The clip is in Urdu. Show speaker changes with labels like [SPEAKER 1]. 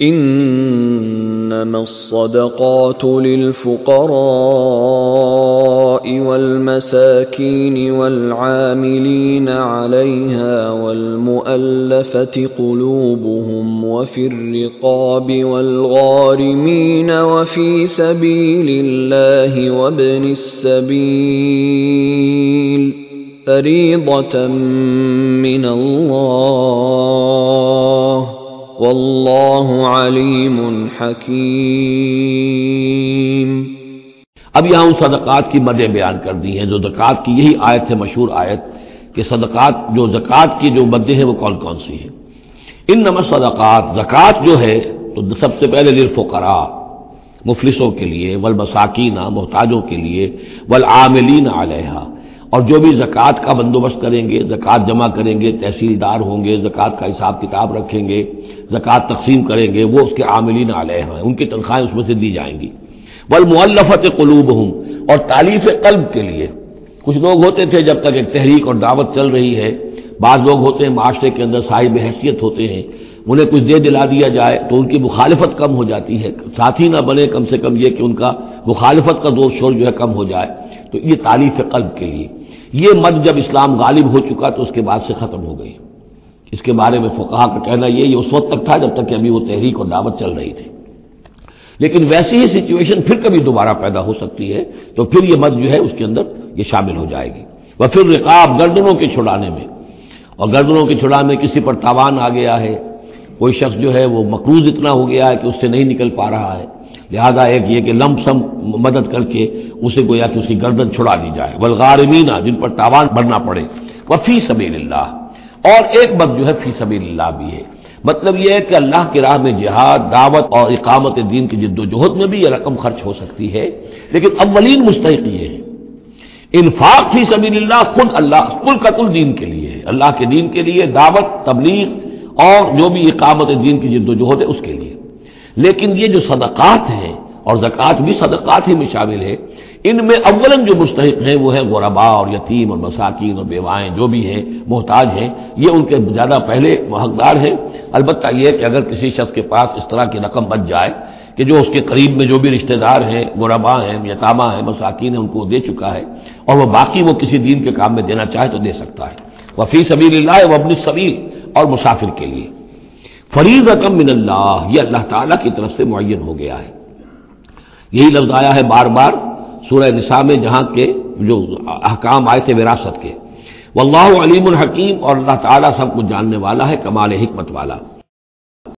[SPEAKER 1] انما الصدقات للفقراء والمساكين والعاملين عليها والمؤلفة قلوبهم وفي الرقاب والغارمين وفي سبيل الله وابن السبيل فريضة من الله واللہ علیم حکیم۔
[SPEAKER 2] اب یہاں ان صدقات کی مدیں بیان کر دی ہیں جو زکوٰۃ کی، یہی آیت ہے مشہور آیت کہ صدقات جو زکوٰۃ کی جو مدیں ہیں وہ کون کون سی ہیں۔ انما الصدقات، زکوٰۃ جو ہے تو سب سے پہلے للفقراء، مفلسوں کے لیے، والمساکین، محتاجوں کے لیے، والعاملین علیہا، اور جو بھی زکوٰۃ کا بندوبست کریں گے، زکوٰۃ جمع کریں گے، تحصیلدار ہوں گے، زکوٰۃ کا حساب کتاب رکھیں گے، زکوٰۃ تقسیم کریں گے، وہ اس کے عاملین علیہا ہیں، ان کی تنخواہیں اس میں سے دی جائیں گی۔ والمؤلفۃ قلوبہم، اور تالیف قلب کے لیے، کچھ لوگ ہوتے تھے جب تک ایک تحریک اور دعوت چل رہی ہے، بعض لوگ ہوتے ہیں معاشرے کے اندر صاحب حیثیت ہوتے ہیں، انہیں کچھ دے دلا دیا جائے تو ان کی مخالفت کم ہو جاتی ہے، ساتھی نہ بنے، کم سے کم یہ کہ ان کا مخالفت کا زور شور جو ہے کم ہو جائے، تو یہ تالیف قلب کے لیے۔ یہ مد جب اسلام غالب ہو چکا تو اس کے بعد سے ختم ہو گئی۔ اس کے بارے میں فقہا کا کہنا یہ اس وقت تک تھا جب تک کہ ابھی وہ تحریک اور دعوت چل رہی تھی، لیکن ویسی ہی سچویشن پھر کبھی دوبارہ پیدا ہو سکتی ہے تو پھر یہ مد جو ہے اس کے اندر یہ شامل ہو جائے گی۔ وفی الرقاب، گردنوں کے چھڑانے میں، اور گردنوں کے چھڑانے میں کسی پر تاوان آ گیا ہے، کوئی شخص جو ہے وہ مقروض اتنا ہو گیا ہے کہ اس سے نہیں نکل پا رہا ہے، لہذا ایک یہ کہ لم سم مدد کر کے اسے گویا کہ اس کی گردن چھڑا دی جائے۔ والغارمین، جن پر تاوان بھرنا پڑے۔ وفی سبیل اللہ، اور ایک مد جو ہے فی سبیل اللہ بھی ہے، مطلب یہ ہے کہ اللہ کی راہ میں جہاد، دعوت اور اقامت دین کی جد و جہد میں بھی یہ رقم خرچ ہو سکتی ہے، لیکن اولین مستحق یہ ہے۔ انفاق فی سبیل اللہ خود اللہ کل کا کل دین کے لیے ہے، اللہ کے دین کے لیے، دعوت، تبلیغ اور جو بھی اقامت دین کی جد و جہد ہے اس کے لیے۔ لیکن یہ جو صدقات ہیں، اور زکوٰۃ بھی صدقات ہی میں شامل ہے، ان میں اولاً جو مستحق ہیں وہ ہیں غرباء اور یتیم اور مساکین اور بیوائیں، جو بھی ہیں محتاج ہیں، یہ ان کے زیادہ پہلے حقدار ہیں۔ البتہ یہ کہ اگر کسی شخص کے پاس اس طرح کی رقم بچ جائے کہ جو اس کے قریب میں جو بھی رشتہ دار ہیں، غرباء ہیں، یتامہ ہیں، مساکین ہیں، ان کو دے چکا ہے اور وہ باقی وہ کسی دین کے کام میں دینا چاہے تو دے سکتا ہے۔ وفی سبیل اللہ وابن السبیل، اور مسافر کے لیے۔ فریضۃ من اللہ، یہ اللہ تعالیٰ کی طرف سے معین ہو گیا ہے۔ یہی لفظ آیا ہے بار بار سورہ نساء میں، جہاں کے جو احکام آئے تھے وراثت کے۔ واللہ علیم الحکیم، اور اللہ تعالیٰ سب کچھ جاننے والا ہے، کمال حکمت والا۔